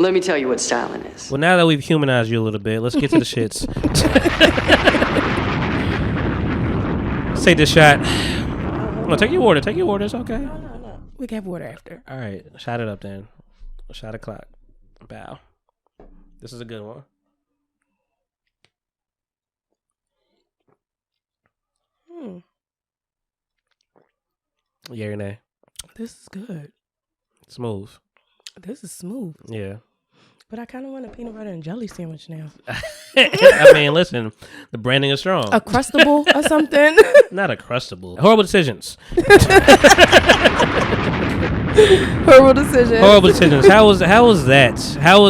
Let me tell you what styling is. Well, now that we've humanized you a little bit, let's get to the shits. Let's take this shot. No, take your water. Take your water. It's okay. No. We can have water after. All right. Shot it up then. Shot o'clock. Bow. This is a good one. Yeah or nay? This is good. Smooth. This is smooth. Yeah. But I kind of want a peanut butter and jelly sandwich now. I mean, listen, the branding is strong. A Crustable or something? Not a Crustable. Horrible decisions. Horrible decisions. Horrible decisions. How was that? How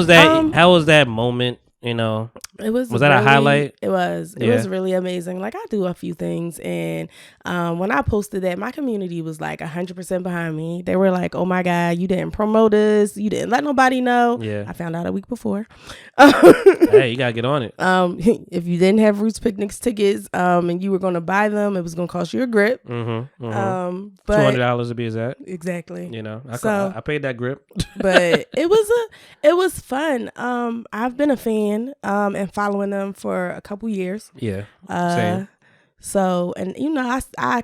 was that moment? You know, was that a highlight? It was. It was really amazing. Like, I do a few things, and when I posted that, my community was like 100% behind me. They were like, "Oh my God, you didn't promote us. You didn't let nobody know." Yeah, I found out a week before. Hey, you gotta get on it. If you didn't have Roots Picnics tickets, and you were going to buy them, it was going to cost you a grip. But $200 to be exact. Exactly. You know, I paid that grip. But it was fun. I've been a fan. And following them for a couple years. Yeah. Same. So, and you know, I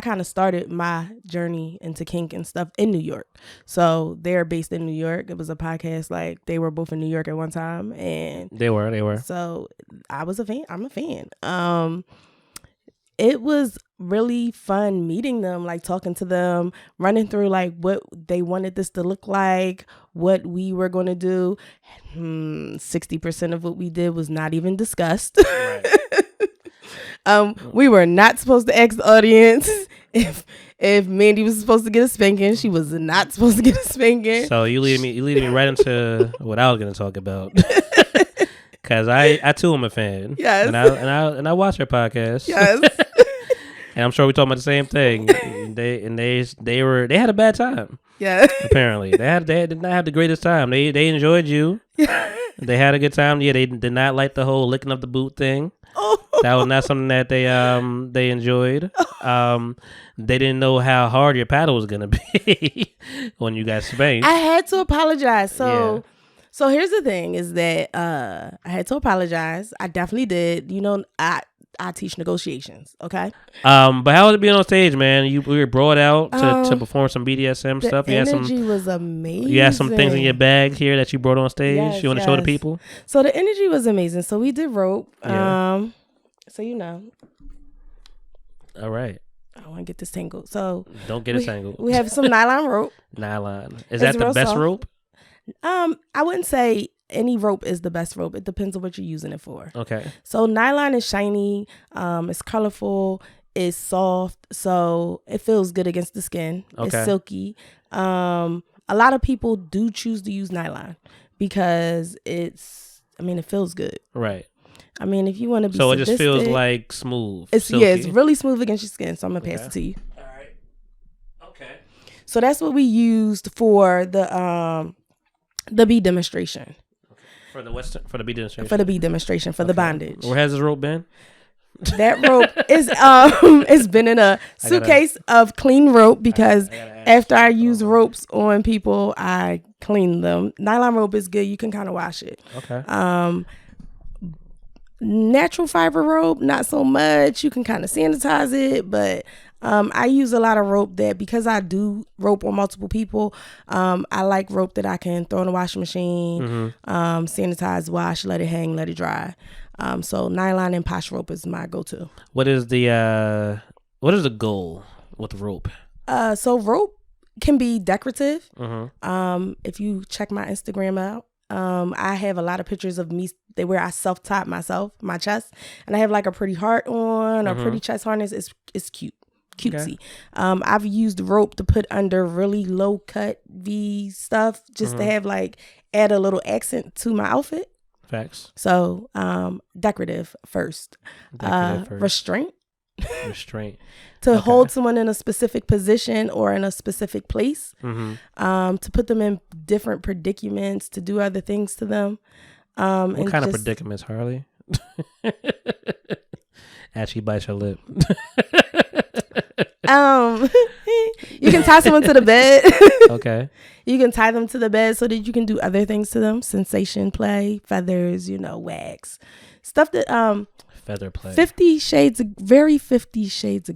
kind of started my journey into kink and stuff in New York. So they're based in New York. It was a podcast, like they were both in New York at one time, and they were. So I was a fan. I'm a fan. It was really fun meeting them, like talking to them, running through like what they wanted this to look like, what we were going to do. 60% of what we did was not even discussed. Right. We were not supposed to ask the audience if Mandy was supposed to get a spanking. She was not supposed to get a spanking. So you lead me right into what I was going to talk about. Cause I too am a fan. Yes. And I watch her podcast. Yes. And I'm sure we're talking about the same thing. They had a bad time. Yeah. Apparently, they did not have the greatest time. They enjoyed you. Yeah. They had a good time. Yeah, they did not like the whole licking up the boot thing. Oh. That was not something that they enjoyed. They didn't know how hard your paddle was gonna be when you got spanked. I had to apologize. So here's the thing: is that I had to apologize. I definitely did. You know, I teach negotiations, okay? But how was it being on stage, man? We were brought out to perform some BDSM stuff. The energy was amazing. You had some things in your bag here that you brought on stage. Yes, you want to show the people? So the energy was amazing. So we did rope. Yeah. So you know. All right. I want to get this tangled. So don't get it tangled. We have some nylon rope. Nylon. Is that the best rope? I wouldn't say any rope is the best rope. It depends on what you're using it for. Okay. So nylon is shiny, it's colorful, it's soft, so it feels good against the skin. Okay. It's silky. A lot of people do choose to use nylon because it feels good. Right. I mean, if you want to be sadistic, it just feels like smooth. It's really smooth against your skin. So I'm gonna pass it to you. All right. Okay. So that's what we used for the bead demonstration. For the bead demonstration. For the bead demonstration for the bondage. Where has this rope been? That rope is it's been in a suitcase of clean rope because after I use ropes on people, I clean them. Nylon rope is good. You can kind of wash it. Okay. Natural fiber rope, not so much. You can kind of sanitize it, but I use a lot of rope that because I do rope on multiple people. I like rope that I can throw in the washing machine, sanitize, wash, let it hang, let it dry. So nylon and posh rope is my go-to. What is the goal with rope? So rope can be decorative. If you check my Instagram out, I have a lot of pictures of me where I self-top my chest, and I have like a pretty heart on or pretty chest harness. It's cute. Cutesy. Okay. I've used rope to put under really low cut V stuff just to have add a little accent to my outfit. Facts. So decorative first. Restraint. To hold someone in a specific position or in a specific place. To put them in different predicaments, to do other things to them. What kind of predicaments, Harley? As she bites her lip. You can tie someone to the bed. Okay. You can tie them to the bed so that you can do other things to them. Sensation play, feathers, wax. Stuff that feather play. 50 Shades of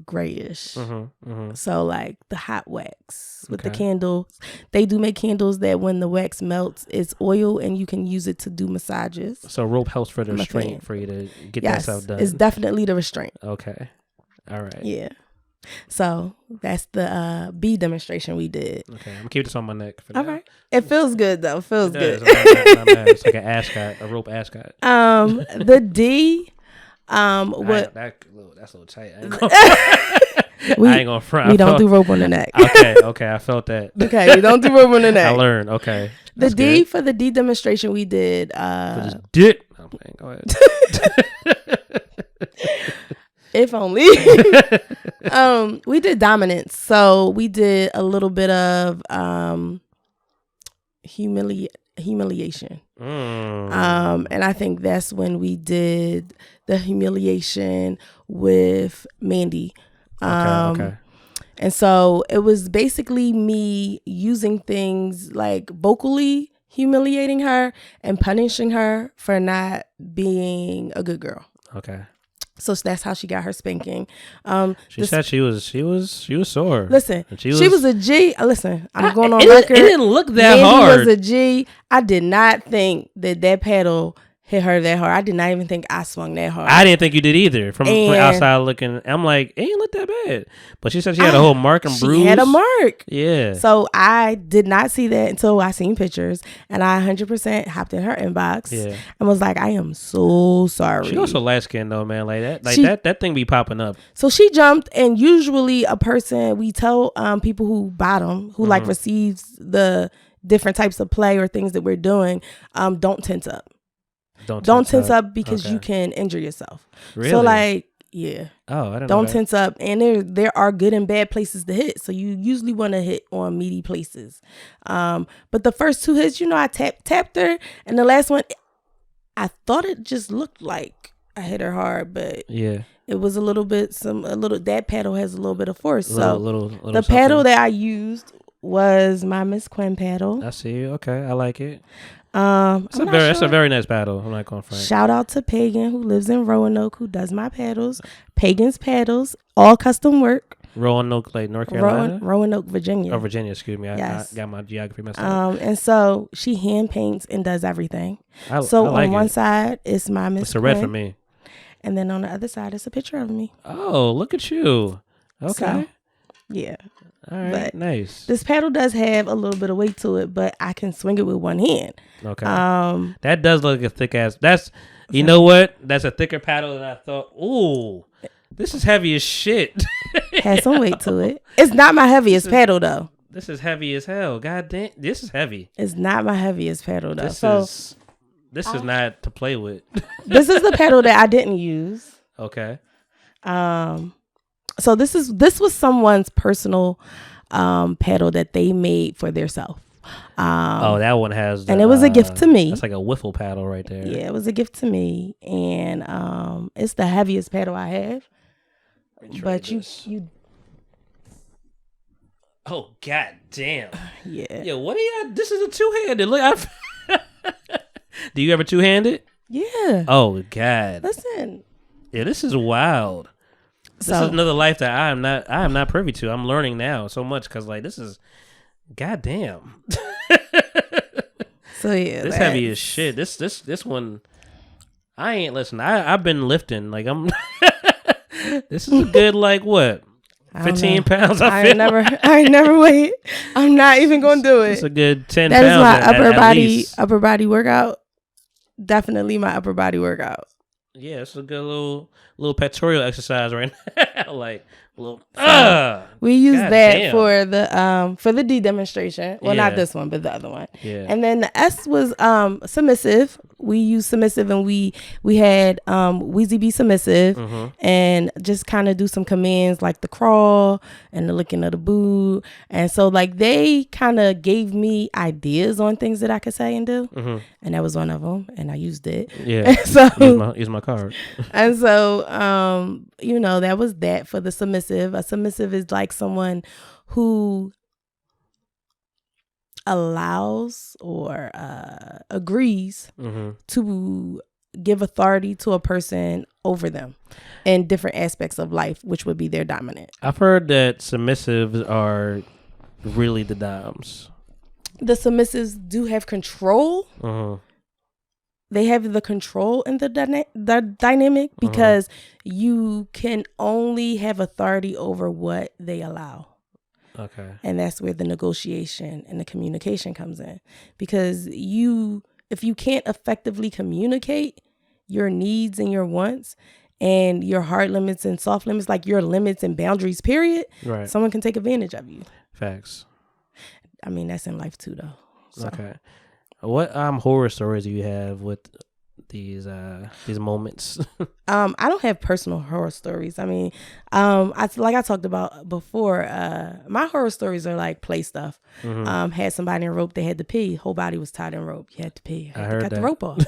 grayish. So like the hot wax with the candles. They do make candles that when the wax melts, it's oil and you can use it to do massages. So rope helps for the restraint for you to get that stuff done. It's definitely the restraint. Okay. All right. Yeah. So that's the bee demonstration we did. Okay, I'm gonna keep this on my neck. For All right. It feels good though. It feels good. It's like an ascot, a rope ascot. The D. That's a little tight. I ain't gonna front. We don't do rope on the neck. Okay, I felt that. Okay, we don't do rope on the neck. I learned. Okay. The D good. For the D demonstration we did. For this dick. I'm playing. Go ahead. If only. We did dominance. So we did a little bit of humiliation. And I think that's when we did the humiliation with Mandy. Okay. And so it was basically me using things like vocally humiliating her and punishing her for not being a good girl. Okay. So that's how she got her spanking. She said she was sore. Listen, she was a G. Listen, I'm going on record. It didn't look that hard. Mandy was a G. I did not think that paddle hit her that hard. I did not even think I swung that hard. I didn't think you did either. From outside looking, I'm like, it ain't look that bad. But she said she had a whole mark and bruise. She had a mark. Yeah. So I did not see that until I seen pictures, and I 100% hopped in her inbox and was like, I am so sorry. She also light skinned though, man. Like that, that thing be popping up. So she jumped, and usually a person, we tell people who bottom, who like receives the different types of play or things that we're doing, don't tense up. Don't tense up because you can injure yourself. Really? So like, yeah. Oh, I don't know. Don't tense up. And there are good and bad places to hit. So you usually want to hit on meaty places. But the first two hits, I tapped her. And the last one, I thought it just looked like I hit her hard, but it was a little bit, that paddle has a little bit of force. Little the paddle that I used was my Miss Quinn paddle. I see. Okay. I like it. It's a very nice paddle. I'm not going to front. Shout out to Pagan, who lives in Roanoke, who does my paddles. Pagan's paddles, all custom work. Roanoke, like North Carolina? Roanoke, Virginia. Oh, Virginia, excuse me. Yes. I got my geography messed up. And so she hand paints and does everything. I like on one side, it's my Miss It's a red Quinn, for me. And then on the other side, it's a picture of me. Oh, look at you. Okay. So, yeah. All right, but nice. This paddle does have a little bit of weight to it, but I can swing it with one hand. Okay. That does look like a thick ass. You know what? That's a thicker paddle than I thought. Ooh, this is heavy as shit. Has some weight to it. It's not my heaviest paddle though. This is heavy as hell. God damn, this is heavy. It's not my heaviest paddle though. This is not to play with. This is the paddle that I didn't use. Okay. So this was someone's personal paddle that they made for theirself. That one has and it was a gift to me. That's like a wiffle paddle right there. Yeah, it was a gift to me, and it's the heaviest paddle I have. But you oh god damn. Yeah. Yo, what are y'all? This is a two-handed. Look, do you ever two-handed? Yeah. Oh god. Listen. Yeah, this is wild. This is another life that I am not privy to. I'm learning now so much because like this is, goddamn. So yeah, this heavy as shit. This one, I ain't listen. I've been lifting like I'm. This is a good like what, 15 pounds. I ain't never weighed. I'm not even gonna do it. It's a good 10 that pounds. That is at my upper body workout. Definitely my upper body workout. Yeah, it's a good little pectoral exercise right now. Like a little. We use that for the D demonstration. Well, not this one, but the other one. Yeah. And then the S was submissive. We used submissive, and we had Wheezy be submissive, and just kind of do some commands like the crawl and the licking of the boot. And so like they kind of gave me ideas on things that I could say and do, and that was one of them, and I used it. Yeah. So use my card. And so that was that for the submissive. A submissive is like someone who allows or agrees to give authority to a person over them in different aspects of life, which would be their dominant. I've heard that submissives are really the doms. The submissives do have control. They have the control in the dynamic because you can only have authority over what they allow. Okay. And that's where the negotiation and the communication comes in. Because if you can't effectively communicate your needs and your wants and your hard limits and soft limits, like your limits and boundaries, period, right, someone can take advantage of you. Facts. I mean, that's in life too, though. So. Okay. What horror stories do you have with these moments? I don't have personal horror stories. I mean, like I talked about before, my horror stories are like play stuff. Had somebody in rope, they had to pee. Whole body was tied in rope. You had to pee. I had to cut the rope off.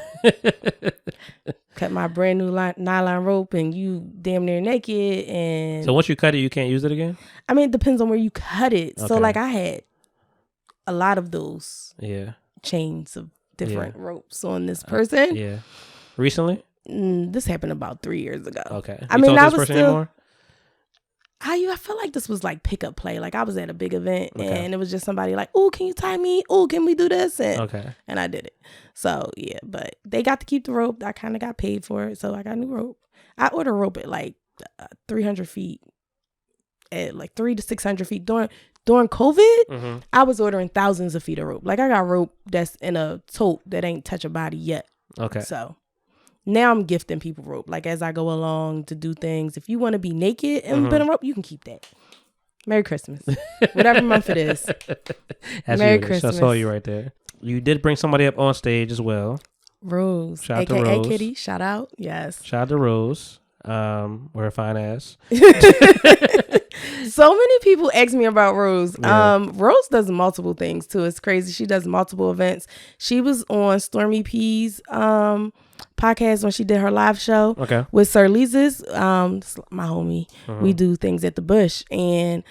Cut my brand new nylon rope, and you damn near naked. And so once you cut it, you can't use it again? I mean, it depends on where you cut it. Okay. So like I had a lot of those. Yeah. Chains of different ropes on this person. Yeah. Recently? This happened about 3 years ago. Okay. I mean, I was person still. Anymore? I feel like this was like pickup play. Like I was at a big event and it was just somebody like, "Oh, can you tie me? Oh, can we do this?" And I did it. So yeah, but they got to keep the rope. I kind of got paid for it, so I got a new rope. I ordered rope at like 300 feet, at like 300 to 600 feet during COVID. I was ordering thousands of feet of rope. Like I got rope that's in a tote that ain't touch a body yet. Okay. So now I'm gifting people rope. Like as I go along to do things. If you want to be naked and been a rope, you can keep that. Merry Christmas. Whatever month it is. Merry Christmas. I saw you right there. You did bring somebody up on stage as well. Rose. Shout out AKA to Rose. Kitty. Shout out. Yes. Shout out to Rose. We're a fine ass. So many people ask me about Rose. Yeah. Rose does multiple things too. It's crazy. She does multiple events. She was on Stormy P's podcast when she did her live show with Sir Lisa's, my homie. We do things at the Bush, and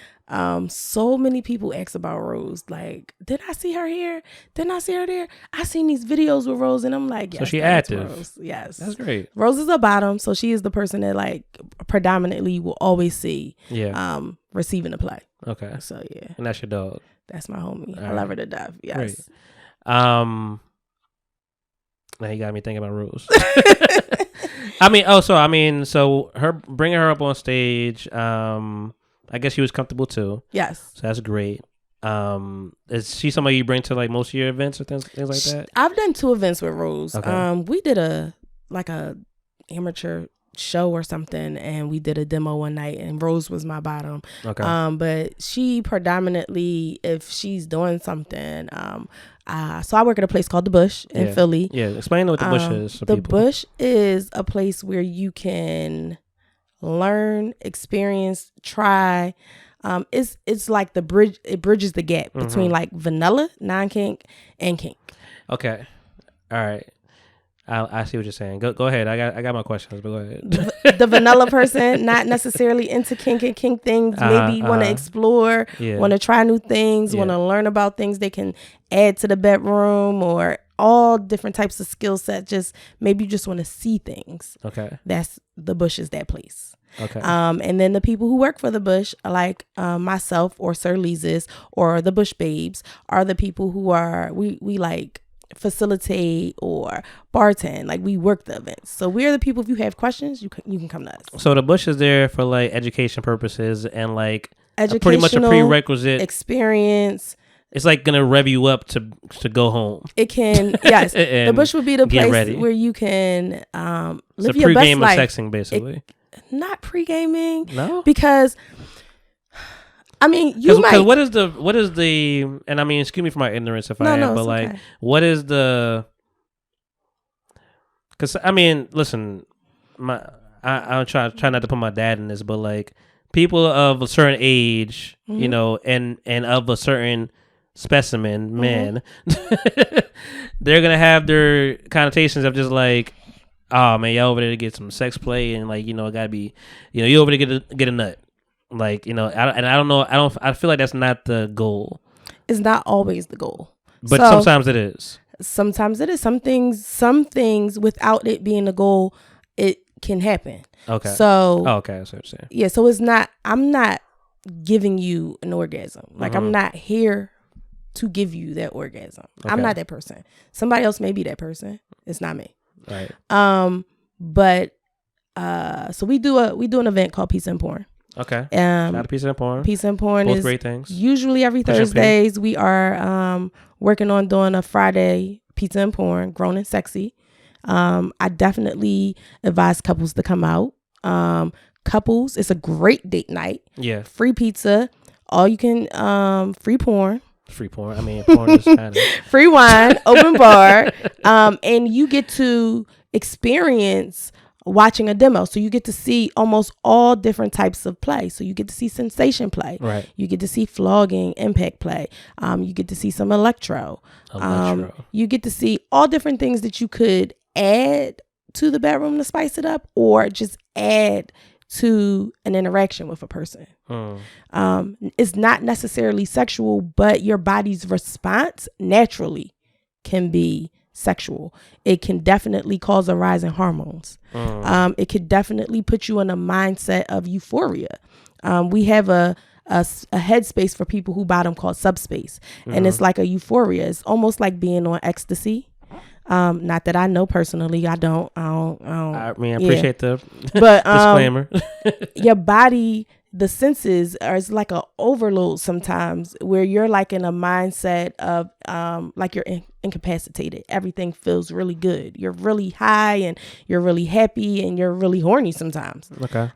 so many people ask about Rose. Like, did I see her here? Didn't I see her there? I seen these videos with Rose, and I'm like, yes, so she active. Rose. Yes, that's great. Rose is a bottom, so she is the person that like predominantly you will always see. Yeah. Receiving the play. Okay. So yeah, and that's your dog. That's my homie. All I love her to death. Yes. Great. Now you got me thinking about Rose. So her bringing her up on stage. I guess she was comfortable too. Yes. So that's great. Is she somebody you bring to like most of your events or things like that? I've done 2 events with Rose. Okay. We did a amateur show or something, and we did a demo one night, and Rose was my bottom. Okay. But she predominantly, if she's doing something, so I work at a place called the Bush in Philly. Yeah. Explain what the Bush is for the people. Bush is a place where you can learn, experience, try. It's like the bridge. It bridges the gap between like vanilla, non-kink, and kink. Okay. All right. I see what you're saying. Go ahead. I got my questions, but go ahead. The vanilla person, not necessarily into kink and kink things. Maybe want to explore, want to try new things, want to learn about things they can add to the bedroom, or all different types of skill sets. Just maybe you just want to see things. Okay. That's the Bush is that place. Okay. And then the people who work for the Bush, like myself or Sir Lisa's or the Bush Babes, are the people who are we like facilitate or bartend. Like we work the events. So we're the people. If you have questions, you can come to us. So the Bush is there for like education purposes and like pretty much a prerequisite experience. It's like gonna rev you up to go home. It can, yes. The Bush would be the place where you can live your best life. It's a pregame of sexing, basically. Not pre-gaming. No, because I mean, you might. What is the? And I mean, excuse me for my ignorance if I am, but like, okay. What is the? Because I mean, listen, I try not to put my dad in this, but like people of a certain age, you know, and of a certain specimen, man, they're gonna have their connotations of just like, oh man, y'all over there to get some sex play, and like, you know, it gotta be, you know, you over there to get a nut. Like, you know, I feel like that's not the goal. It's not always the goal. But sometimes it is. Sometimes it is. Some things without it being a goal, it can happen. Okay. So. Oh, okay. That's what I'm saying. Yeah. So it's not. I'm not giving you an orgasm. Like I'm not here to give you that orgasm. Okay. I'm not that person. Somebody else may be that person. It's not me. Right. But so we do an event called Pizza and Porn. Okay. Shout out to Pizza and Porn. Pizza and Porn both is great things. Usually every Thursdays we are working on doing a Friday Pizza and Porn, grown and sexy. I definitely advise couples to come out. Couples, it's a great date night. Yeah. Free pizza, all you can, free porn. Free porn. I mean, porn is kind of free wine, open bar, and you get to experience watching a demo. So you get to see almost all different types of play. So you get to see sensation play. Right. You get to see flogging, impact play. You get to see some electro. You get to see all different things that you could add to the bedroom to spice it up, or just add to an interaction with a person. It's not necessarily sexual, but your body's response naturally can be sexual. It can definitely cause a rise in hormones. It could definitely put you in a mindset of euphoria. We have a headspace for people who bottom called subspace, and it's like a euphoria. It's almost like being on ecstasy. Not that I know personally. I don't. I mean, I appreciate the but disclaimer. Your body, the senses it's like a overload sometimes, where you're like in a mindset of like you're incapacitated. Everything feels really good. You're really high and you're really happy and you're really horny sometimes. Okay.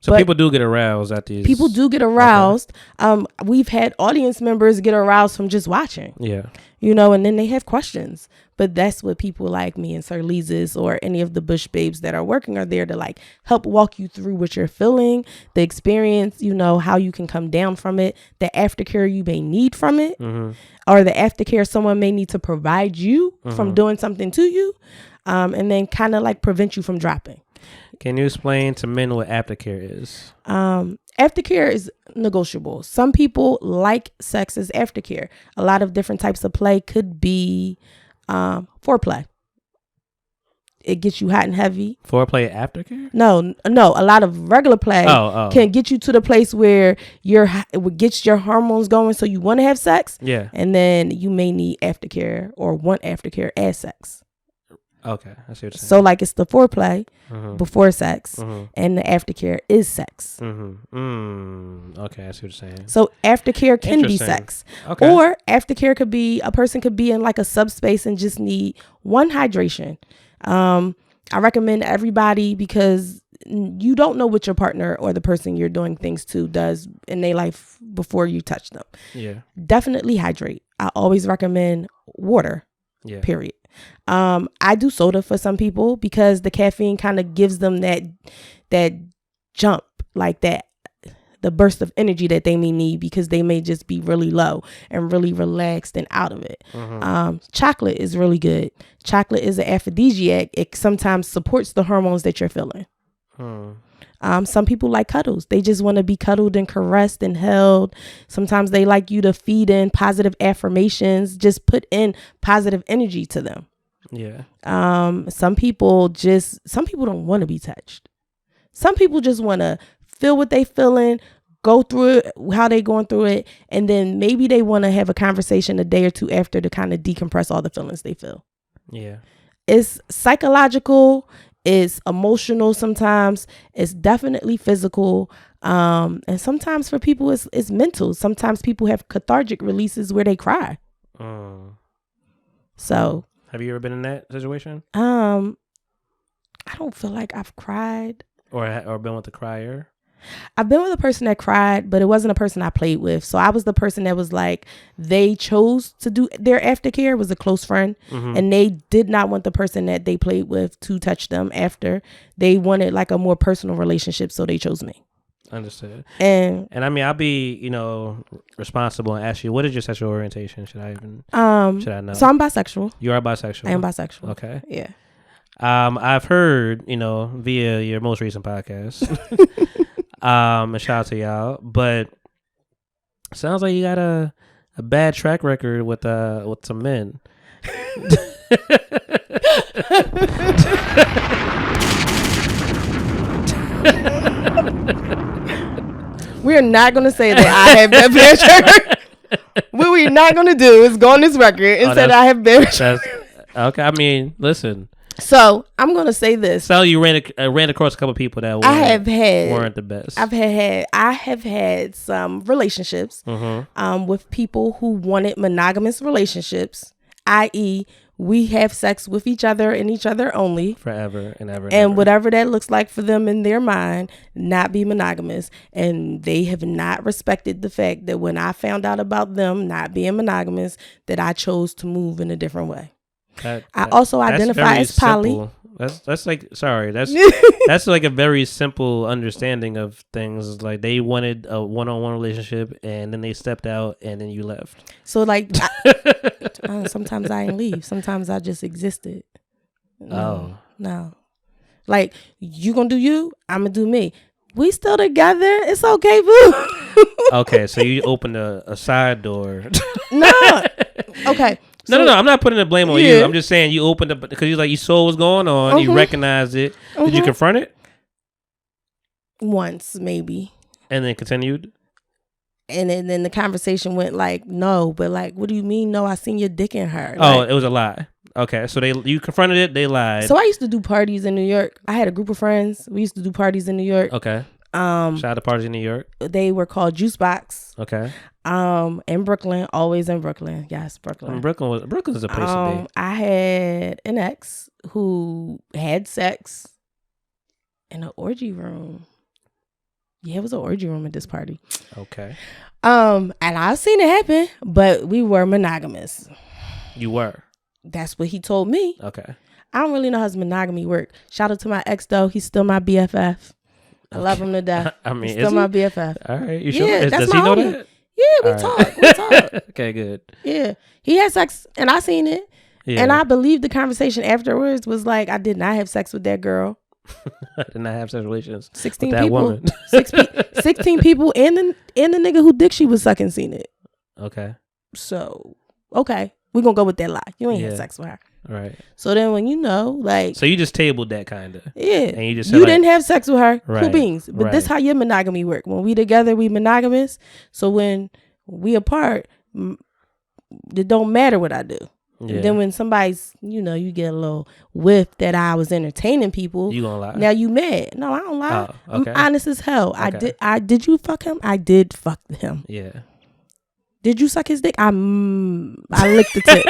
So people do get aroused at these. People do get aroused. Okay. We've had audience members get aroused from just watching. Yeah. And then they have questions. But that's what people like me and Sir Lisa's or any of the Bush babes that are working are there to like help walk you through what you're feeling, the experience, how you can come down from it, the aftercare you may need from it, or the aftercare someone may need to provide you from doing something to you, and then kind of like prevent you from dropping. Can you explain to men what aftercare is? Aftercare is negotiable. Some people like sex as aftercare. A lot of different types of play could be foreplay. It gets you hot and heavy. Foreplay aftercare? No. A lot of regular play can get you to the place where it gets your hormones going, so you want to have sex. Yeah. And then you may need aftercare or want aftercare as sex. Okay, I see what you're saying. So like it's the foreplay before sex, and the aftercare is sex. Okay, I see what you're saying. So aftercare can be sex, or aftercare could be a person could be in like a subspace and just need one hydration. I recommend everybody, because you don't know what your partner or the person you're doing things to does in their life before you touch them. Yeah, definitely hydrate. I always recommend water. Yeah. Period. I do soda for some people because the caffeine kind of gives them that jump, like the burst of energy that they may need, because they may just be really low and really relaxed and out of it. Chocolate is really good. Chocolate is an aphrodisiac. It sometimes supports the hormones that you're feeling. Some people like cuddles. They just want to be cuddled and caressed and held. Sometimes they like you to feed in positive affirmations, just put in positive energy to them. Yeah. Some people don't want to be touched. Some people just want to feel what they feeling, go through it, how they going through it, and then maybe they want to have a conversation a day or two after to kind of decompress all the feelings they feel. Yeah. It's psychological. It's emotional sometimes. It's definitely physical. And sometimes for people, it's mental. Sometimes people have cathartic releases where they cry. So. Have you ever been in that situation? I don't feel like I've cried. Or been with a crier? I've been with a person that cried, but it wasn't a person I played with. So I was the person that was like, they chose to do their aftercare. It was a close friend, and they did not want the person that they played with to touch them after. They wanted like a more personal relationship, so they chose me. Understood. And I mean, I'll be, responsible and ask you, what is your sexual orientation? Should I know? So I'm bisexual. You are bisexual? I am bisexual. Okay. Yeah. I've heard, via your most recent podcast, and shout out to y'all, but sounds like you got a a bad track record with some men. We're not going to say that I have bad track record. What we're not going to do is go on this record and say that I have bad track record. Okay, I mean, listen. So I'm going to say this. So you ran across a couple of people that weren't the best. I have had some relationships with people who wanted monogamous relationships, i.e., we have sex with each other and each other only. Forever and ever. And whatever that looks like for them in their mind, not be monogamous. And they have not respected the fact that when I found out about them not being monogamous, that I chose to move in a different way. I also identify as poly. Simple. That's like, sorry, that's like a very simple understanding of things. Like they wanted a one-on-one relationship and then they stepped out and then you left. So like sometimes I didn't leave. Sometimes I just existed. No. Like you gonna do you, I'm gonna do me. We still together. It's okay, boo. Okay, so you opened a side door. No. Okay. So, no. I'm not putting the blame on you. I'm just saying you opened up because you saw what was going on. You recognized it. Did you confront it? Once, maybe. And then continued? And then the conversation went like, no, but like, what do you mean? No, I seen your dick in her. Oh, like, it was a lie. Okay, so you confronted it. They lied. So I used to do parties in New York. I had a group of friends. We used to do parties in New York. Okay. Shout out to parties in New York. They were called Juice Box. Okay. In Brooklyn, always in Brooklyn. Yes, Brooklyn. Brooklyn's a place to be. I had an ex who had sex in an orgy room. Yeah, it was an orgy room at this party. Okay. And I've seen it happen, but we were monogamous. You were? That's what he told me. Okay. I don't really know how his monogamy worked. Shout out to my ex though. He's still my BFF. I love him to death. I mean, he's still my BFF. All right. You sure? Yeah, that's does my he know homie. that? Yeah, we talk. Okay, good. Yeah. He had sex and I seen it. Yeah. And I believe the conversation afterwards was like, I did not have sex with that girl. I did not have sex relations 16 with that people, woman. 16 people and the nigga who dick she was sucking seen it. Okay. So, okay. We're going to go with that lie. You ain't had sex with her. Right. So then when like. So you just tabled that kind of. Yeah. And you just didn't have sex with her. Right, cool beans. But this how your monogamy work. When we together, we monogamous. So when we apart, it don't matter what I do. Yeah. Then when somebody's, you get a little whiff that I was entertaining people. You gonna lie? Now you mad. No, I don't lie. Oh, okay. I'm honest as hell. Okay. Did you fuck him? I did fuck him. Yeah. Did you suck his dick? I licked the tip.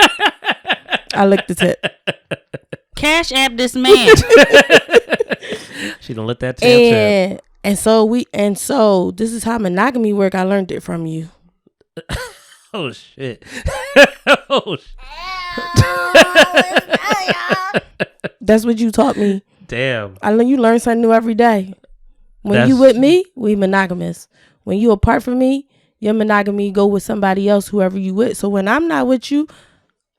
I licked the tip. Cash app this man. She don't let that tip. And so this is how monogamy work. I learned it from you. Oh shit. Oh shit. That's what you taught me. Damn. You learn something new every day. When you with me, we monogamous. When you apart from me, your monogamy go with somebody else, whoever you with. So when I'm not with you,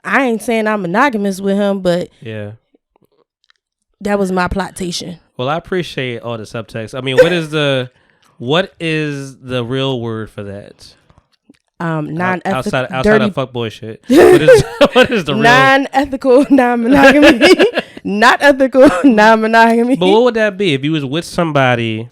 I ain't saying I'm monogamous with him, but yeah, that was my plotation. Well, I appreciate all the subtext. I mean, what is the real word for that? Non-ethical, outside of fuckboy shit. What is the real non-ethical non-monogamy? Not ethical non-monogamy. But what would that be if you was with somebody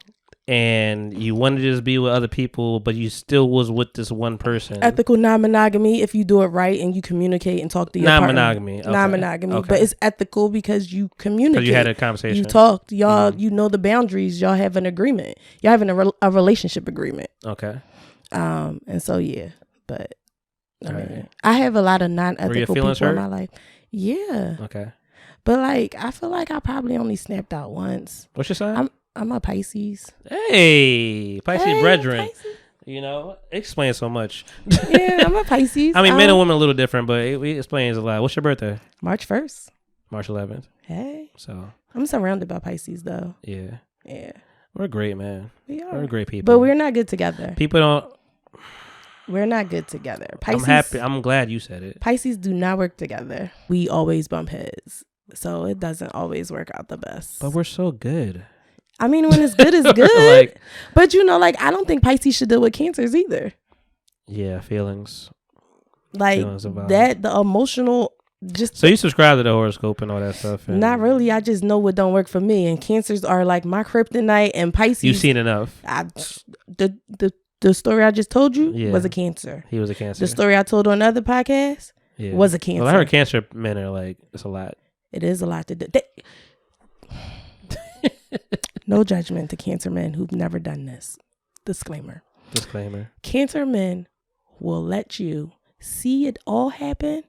and you wanted to just be with other people, but you still was with this one person? Ethical non-monogamy if you do it right and you communicate and talk to your non-monogamy. partner. Non-monogamy. Okay. But it's ethical because you communicate. Because you had a conversation. You talked. Y'all, you know the boundaries. Y'all have an agreement. Y'all having a relationship agreement. Okay. And so, yeah. But, I have a lot of non-ethical people in my life. Yeah. Okay. But, I feel like I probably only snapped out once. What's your sign? I'm a Pisces. Hey, Pisces brethren. Pisces. It explains so much. Yeah, I'm a Pisces. I mean, men and women are a little different, but it explains a lot. What's your birthday? March 1st. March 11th. Hey. So I'm surrounded by Pisces, though. Yeah. Yeah. We're great, man. We are. We're great people. But we're not good together. People don't. We're not good together. Pisces, I'm happy. I'm glad you said it. Pisces do not work together. We always bump heads. So it doesn't always work out the best. But we're so good. I mean, when it's good, it's good. But I don't think Pisces should deal with Cancers either. Yeah, feelings. Like Feelings about that, the emotional. Just so you subscribe to the horoscope and all that stuff? And not really. I just know what don't work for me. And Cancers are like my kryptonite, and Pisces. You've seen enough. The story I just told you was a Cancer. He was a Cancer. The story I told on other podcasts was a Cancer. Well, I heard Cancer men are like, it's a lot. It is a lot to do. No judgment to Cancer men who've never done this. Disclaimer. Cancer men will let you see it all happen.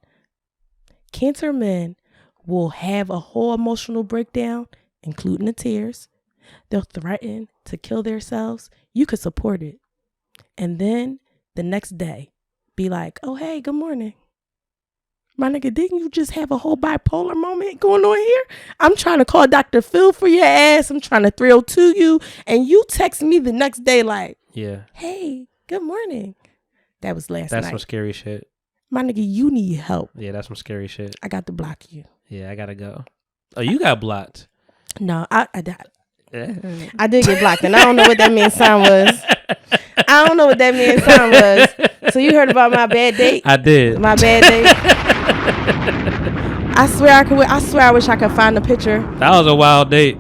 Cancer men will have a whole emotional breakdown, including the tears. They'll threaten to kill themselves. You could support it. And then the next day, be like, oh, hey, good morning. My nigga, didn't you just have a whole bipolar moment going on here? I'm trying to call Dr. Phil for your ass. I'm trying to thrill to you. And you text me the next day like, hey, good morning. That was last night. That's some scary shit. My nigga, you need help. Yeah, that's some scary shit. I got to block you. Yeah, I gotta go. Oh, you got blocked. No, I did get blocked, and I don't know what that man's sign was. So you heard about my bad date? I did. My bad date. I swear I wish I could find the picture. That was a wild date.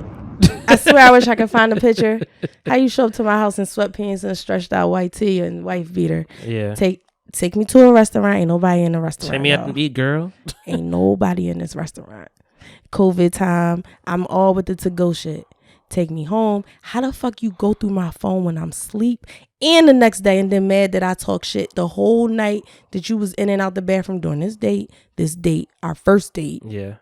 I swear I wish I could find the picture. How you show up to my house in sweatpants and a stretched out white tee and wife beater? Yeah. Take me to a restaurant. Ain't nobody in the restaurant. Take me out to eat, girl. Ain't nobody in this restaurant. COVID time. I'm all with the to-go shit. Take me home. How the fuck you go through my phone when I'm asleep and the next day and then mad that I talk shit the whole night that you was in and out the bathroom during this date, our first date. Yeah,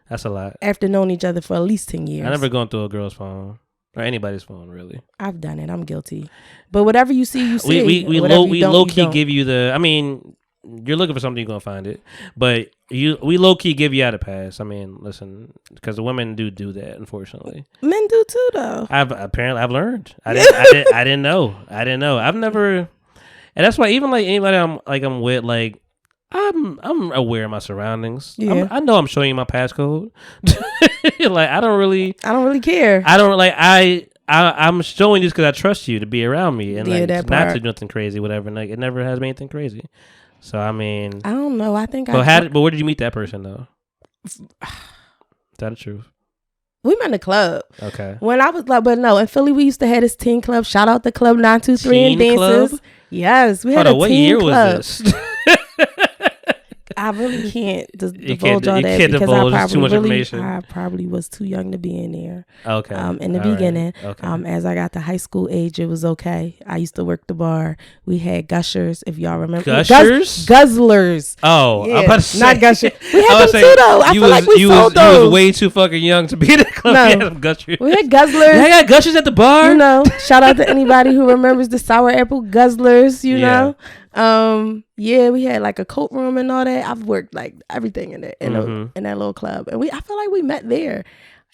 that's a lot. After knowing each other for at least 10 years. I never gone through a girl's phone or anybody's phone, really. I've done it. I'm guilty. But whatever you see, you see. We low key give you the. I mean, you're looking for something, you're gonna find it. But we low key give you out a pass. I mean, listen, because the women do that, unfortunately. Men do too, though. I've learned. I didn't know. I've never, and that's why even like anybody I'm with, like I'm aware of my surroundings. Yeah. I know I'm showing you my passcode. Like I don't really care. I don't like I'm showing this because I trust you to be around me and like not to do nothing crazy, whatever. Like it never has been anything crazy. So I mean, I don't know. I think. But where did you meet that person though? Is that the truth? We met in the club. Okay. When I was like, but no, in Philly we used to have this teen club. Shout out the club 923 and dances. Club? Yes, we had a teen club. What year was this? I really can't divulge all that because I probably was too young to be in there. Okay. In the beginning, as I got to high school age, it was okay. I used to work the bar. We had gushers, if y'all remember. Gushers? Guzzlers. Oh, yeah, I'm about to say, not gushers. We had them too, though. I feel like we sold those. You was way too fucking young to be in the club. No. We had gushers. We had guzzlers. I got gushers at the bar. You know, shout out to anybody who remembers the sour apple guzzlers. You know. Yeah, we had like a coat room and all that. I've worked like everything in that little club, and I feel like we met there,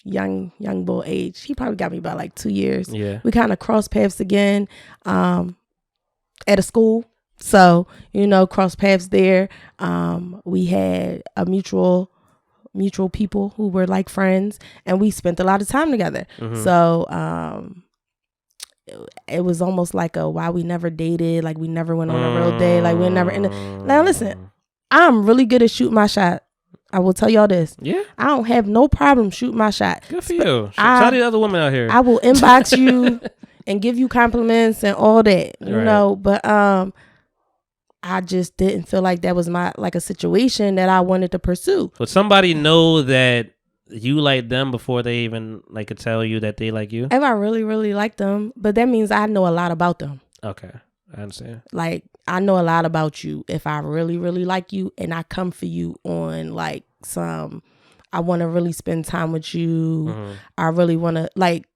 young bull age. He probably got me by like 2 years. Yeah, we kind of crossed paths again, at a school. So cross paths there. We had a mutual people who were like friends, and we spent a lot of time together. So it was almost like why we never dated, like we never went on a real date, like we never now listen, I'm really good at shooting my shot. I will tell y'all this. Yeah, I don't have no problem shooting my shot. Good for you. Tell the other women out here. I will inbox you and give you compliments and all that, you know. But I just didn't feel like that was a situation that I wanted to pursue. Would somebody know that you like them before they even like could tell you that they like you? If I really, really like them, but that means I know a lot about them. Okay, I understand. Like I know a lot about you. If I really, really like you, and I come for you on like I want to really spend time with you. I really want to like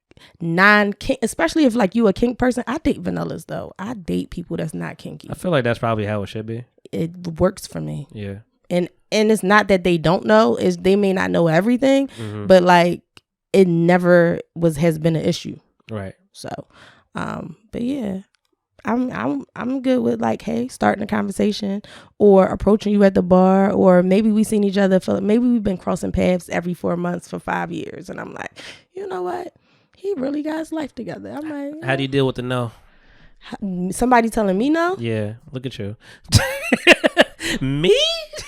non-kink, especially if like you a kink person. I date vanillas though. I date people that's not kinky. I feel like that's probably how it should be. It works for me. Yeah. And it's not that they don't know, is they may not know everything, but like it never has been an issue. Right. So, but yeah, I'm good with like, hey, starting a conversation or approaching you at the bar, or maybe we seen each other maybe we've been crossing paths every 4 months for 5 years, and I'm like, you know what? He really got his life together. I'm like, how do you deal with the no? Somebody telling me no? Yeah, look at you. Me?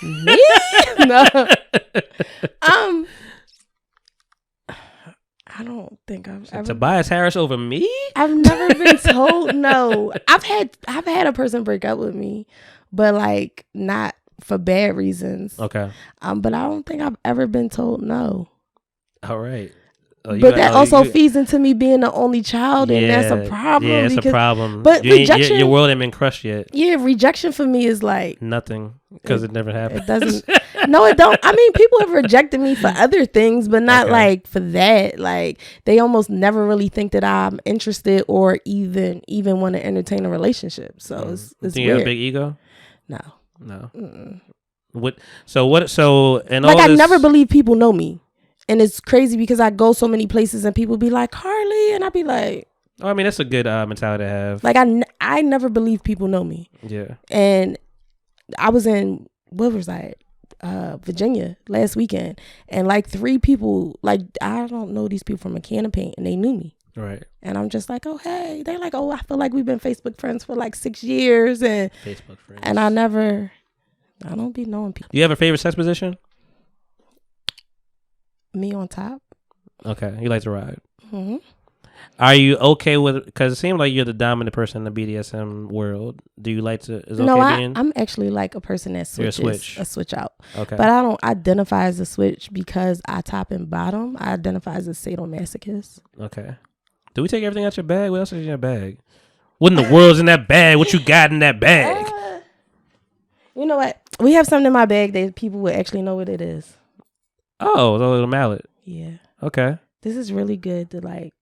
Me? No. I don't think I've ever. Tobias Harris over me? I've never been told no. I've had a person break up with me, but like not for bad reasons. Okay. But I don't think I've ever been told no. All right. But that also feeds into me being the only child, and that's a problem. Yeah, it's a problem. But rejection, your world ain't been crushed yet. Yeah, rejection for me is like nothing because it never happened. It doesn't. No, it don't. I mean, people have rejected me for other things, but not like for that. Like they almost never really think that I'm interested or even want to entertain a relationship. So it's Do weird. you have a big ego? No. Mm-mm. So and like all I this... never believe people know me. And it's crazy because I go so many places and people be like, Carly, and I be like, oh, I mean, that's a good mentality to have. Like I never believe people know me. Yeah. And I was in, what was I? Virginia last weekend, and like 3 people, like I don't know these people from a can of paint, and they knew me. Right. And I'm just like, oh hey, they're like, oh I feel like we've been Facebook friends for like 6 years, and Facebook friends. And I don't be knowing people. Do you have a favorite sex position? Me on top. Okay, you like to ride. Mm-hmm. Are you okay with? Because it seems like you're the dominant person in the BDSM world. Do you like to? I'm actually like a person that switches a switch out. Okay, but I don't identify as a switch because I top and bottom. I identify as a sadomasochist. Okay. Do we take everything out your bag? What else is in your bag? What in the world's in that bag? What you got in that bag? You know what? We have something in my bag that people would actually know what it is. Oh, the little mallet. Yeah. Okay. This is really good to like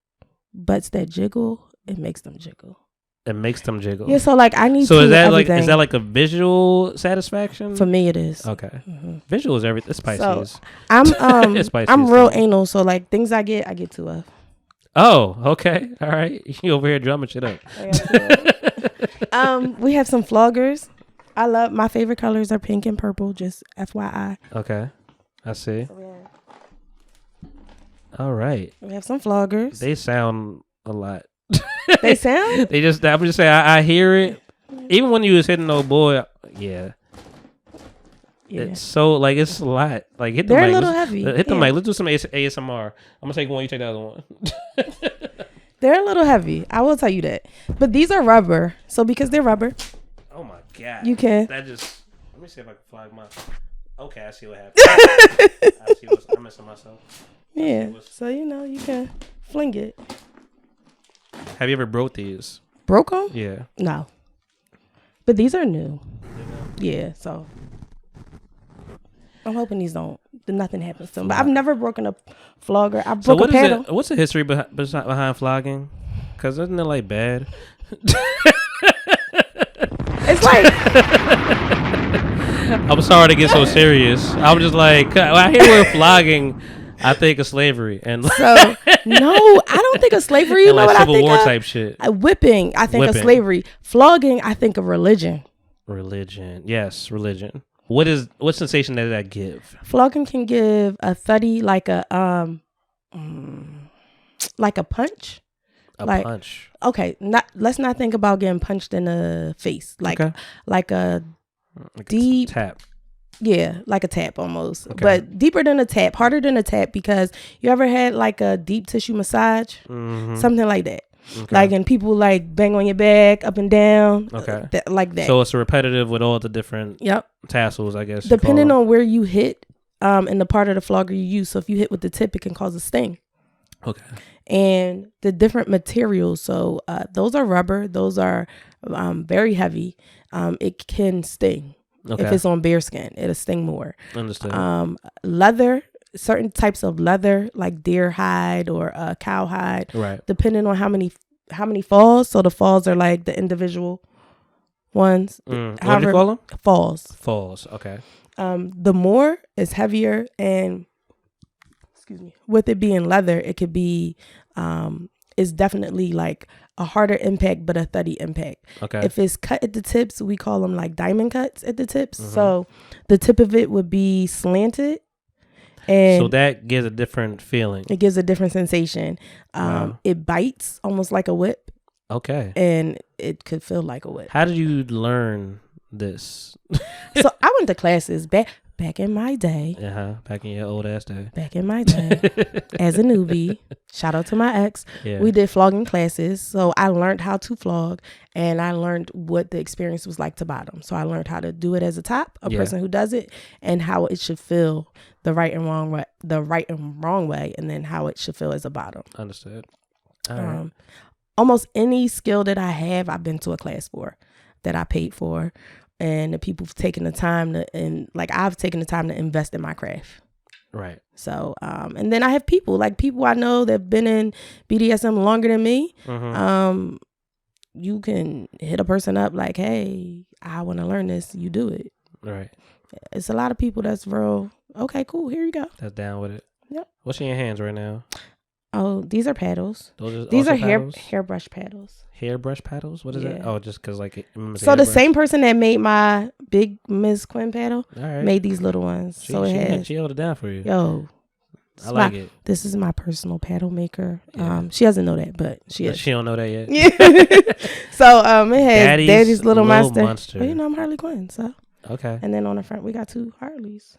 butts that jiggle. It makes them jiggle. It makes them jiggle. Yeah. So like I need. So is that like a visual satisfaction? For me, it is. Okay. Mm-hmm. Visual is everything. It's Pisces. So I'm real anal. So like things I get 2 of. Oh, okay. All right. You over here drumming shit up. We have some floggers. My favorite colors are pink and purple. Just FYI. Okay. I see. All right. We have some floggers. They sound a lot. They sound? I'm just saying, I hear it. Even when you was hitting old boy, yeah. It's so, like, it's a lot. Like, hit the mic. They're a little heavy. Hit the mic. Let's do some ASMR. I'm going to take one. You take the other one. They're a little heavy. I will tell you that. But these are rubber. So because they're rubber. Oh, my God. You can. Let me see if I can flag my... Okay, I see what happened. I'm missing myself. Yeah. So, you can fling it. Have you ever broke these? Broke them? Yeah. No. But these are new. Yeah, so... I'm hoping nothing happens to them. But I've never broken a flogger. I broke a paddle. What's the history behind flogging? Because isn't it like bad? It's like... I'm sorry to get so serious. I'm just like, when I hear word flogging, I think of slavery. And so, no, I don't think of slavery. You know what I think of? Civil War type shit. Whipping, I think of slavery. Flogging, I think of religion. Religion. Yes, religion. What sensation does that give? Flogging can give a thuddy, like a punch. Punch. Okay, let's not think about getting punched in the face. Like a deep tap. Yeah, like a tap almost. Okay. But deeper than a tap, harder than a tap, because you ever had like a deep tissue massage? Mm-hmm. Something like that. Okay. Like, and people like bang on your back up and down. Okay. Like that. So it's repetitive with all the different tassels, I guess. Depending on where you hit and the part of the flogger you use. So if you hit with the tip, it can cause a sting. Okay. And the different materials. So those are rubber. Those are very heavy. It can sting. Okay. If it's on bare skin, it'll sting more. Understood. Leather. Certain types of leather, like deer hide or cow hide, right? Depending on how many falls. So the falls are like the individual ones. What do you call them? Falls. Falls. Okay. The more is heavier, and excuse me, with it being leather, it could be it's definitely like a harder impact, but a thuddy impact. Okay. If it's cut at the tips, we call them like diamond cuts at the tips. Mm-hmm. So the tip of it would be slanted. And so that gives a different feeling. It gives a different sensation. Wow. It bites almost like a whip. Okay. And it could feel like a whip. How did you learn this? So I went to classes back in my day. Back in your old ass day. Back in my day, as a newbie, shout out to my ex. Yeah. We did flogging classes, so I learned how to flog, and I learned what the experience was like to bottom. So I learned how to do it as a top, a person who does it, and how it should feel the right and wrong way, and then how it should feel as a bottom. Understood. All right. Almost any skill that I have, I've been to a class for, that I paid for, and the people have taken the time I've taken the time to invest in my craft. Right. So, and then I have people I know that've been in BDSM longer than me. Mm-hmm. You can hit a person up like, hey, I want to learn this. You do it. Right. It's a lot of people that's real. Okay, cool. Here you go. That's down with it. Yep. What's in your hands right now? Oh, these are paddles. These are paddles? hairbrush paddles. Hairbrush paddles? What is that? Oh, just because so the same person that made my big Ms. Quinn paddle made these little ones. She held it down for you. Yo, I like it. This is my personal paddle maker. Yeah. She doesn't know that, but she don't know that yet. Yeah. So it has Daddy's little monster. Well, I'm Harley Quinn. So okay. And then on the front we got 2 Harleys.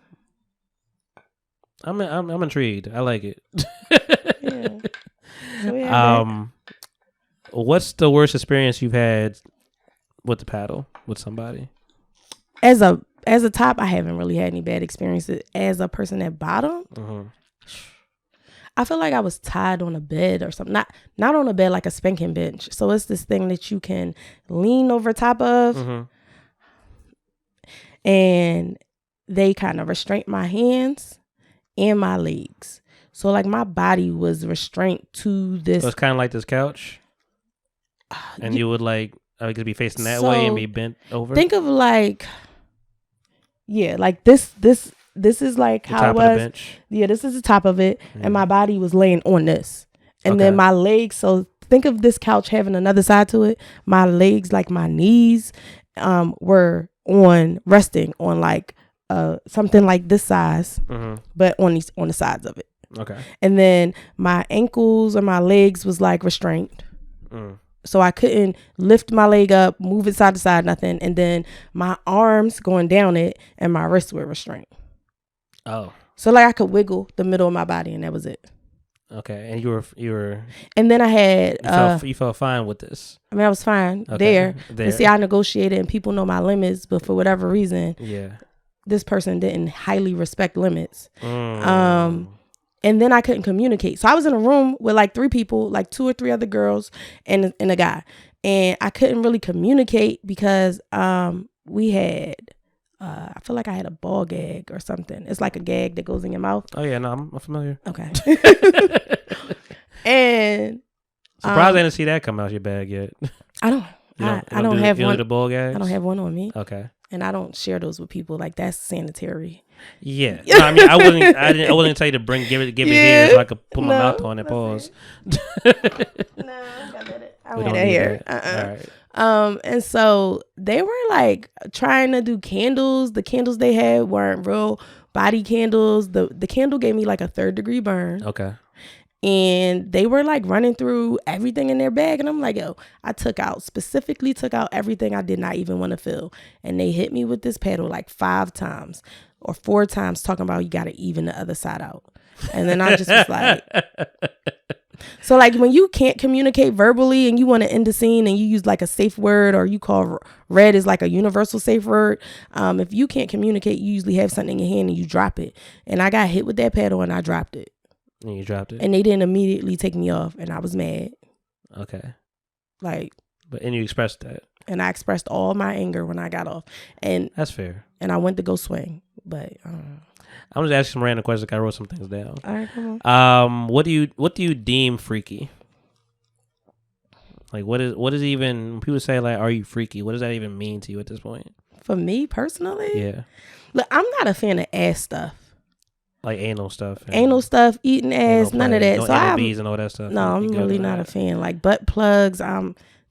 I'm intrigued. I like it. Yeah. So what's the worst experience you've had with the paddle with somebody? As a top, I haven't really had any bad experiences. As a person at bottom, I feel like I was tied on a bed or something. Not on a bed, like a spanking bench. So it's this thing that you can lean over top of, and they kind of restrained my hands and my legs. So like my body was restrained to this. So it's kind of like this couch, and you would like be facing that way and be bent over. Think of like, like this is like the how top it was. Of the bench. Yeah, this is the top of it, and my body was laying on this, and then my legs. So think of this couch having another side to it. My legs, like my knees, were resting on like something like this size, but on the sides of it. Okay. And then my ankles or my legs was like restrained. So I couldn't lift my leg up, move it side to side, nothing. And then my arms going down it and my wrists were restrained. Oh. So like I could wiggle the middle of my body and that was it. Okay. And you were and then I had you felt fine with this. I mean, I was fine there. And see, I negotiated and people know my limits, but for whatever reason, this person didn't highly respect limits. And then I couldn't communicate. So I was in a room with like 3 people, like 2 or 3 other girls and a guy. And I couldn't really communicate because we had, I feel like I had a ball gag or something. It's like a gag that goes in your mouth. Oh, yeah. No, I'm familiar. Okay. And surprised I didn't see that come out your bag yet. I don't have one. The ball gags? I don't have one on me. Okay. And I don't share those with people. Like that's sanitary. Yeah. No, I mean, I wouldn't tell you to give it here so I could put my mouth on it. Pause. No, I did it. I don't here. All right. And so they were like trying to do candles. The candles they had weren't real body candles. The candle gave me like a 3rd-degree burn. Okay. And they were like running through everything in their bag. And I'm like, yo, I specifically took out everything I did not even want to feel. And they hit me with this paddle like 5 times or 4 times talking about you got to even the other side out. And then I just was like, so like when you can't communicate verbally and you want to end the scene and you use like a safe word or you call red is like a universal safe word. If you can't communicate, you usually have something in your hand and you drop it. And I got hit with that paddle and I dropped it. And you dropped it? And they didn't immediately take me off and I was mad. Okay. And you expressed that. And I expressed all my anger when I got off. And that's fair. And I went to go swing. But I'm just asking some random questions. I wrote some things down. All right, come on. What do you deem freaky? Like what is even when people say like are you freaky? What does that even mean to you at this point? For me personally? Yeah. Look, I'm not a fan of ass stuff. Like anal stuff, eating ass, none of that. So I'm bees and all that stuff. No, I'm really not a fan. Like butt plugs,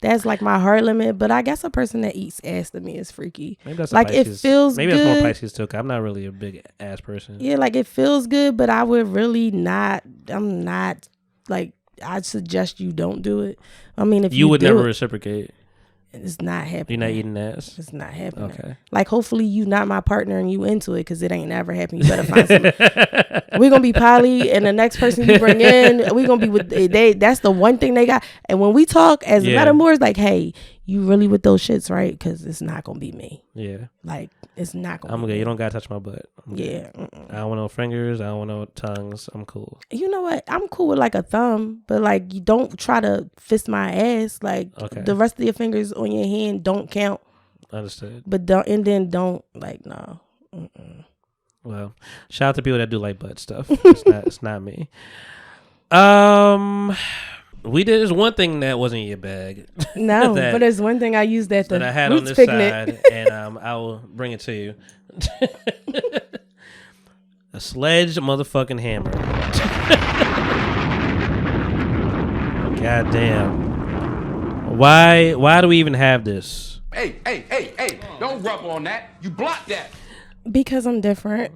that's like my hard limit. But I guess a person that eats ass to me is freaky. Maybe that's like it feels. Maybe good. That's more Pisces too. I'm not really a big ass person. Yeah, like it feels good, but I would really not. I'm not like. I'd suggest you don't do it. I mean, if you would do never it, reciprocate. It's not happening. You're not eating ass? It's not happening. Okay. Like, hopefully you not my partner and you into it, because it ain't never happened. You better find somebody. We're going to be poly, and the next person you bring in, we're going to be with, that's the one thing they got. And when we talk as metaphors, like, hey, you really with those shits, right? Because it's not going to be me. Yeah. Like, it's not going to be I'm good. me. You don't got to touch my butt. Yeah. I don't want no fingers. I don't want no tongues. I'm cool. You know what? I'm cool with like a thumb, but like, you don't try to fist my ass. Like, the rest of your fingers on your hand don't count. Understood. But don't like, no. Mm-mm. Well, shout out to people that do like butt stuff. It's not me. There's one thing that wasn't in your bag. No, but there's one thing I used that I had on this picnic. side, and I will bring it to you. A sledge motherfucking hammer. God damn. Why do we even have this? Hey, don't rub on that. You block that. Because I'm different.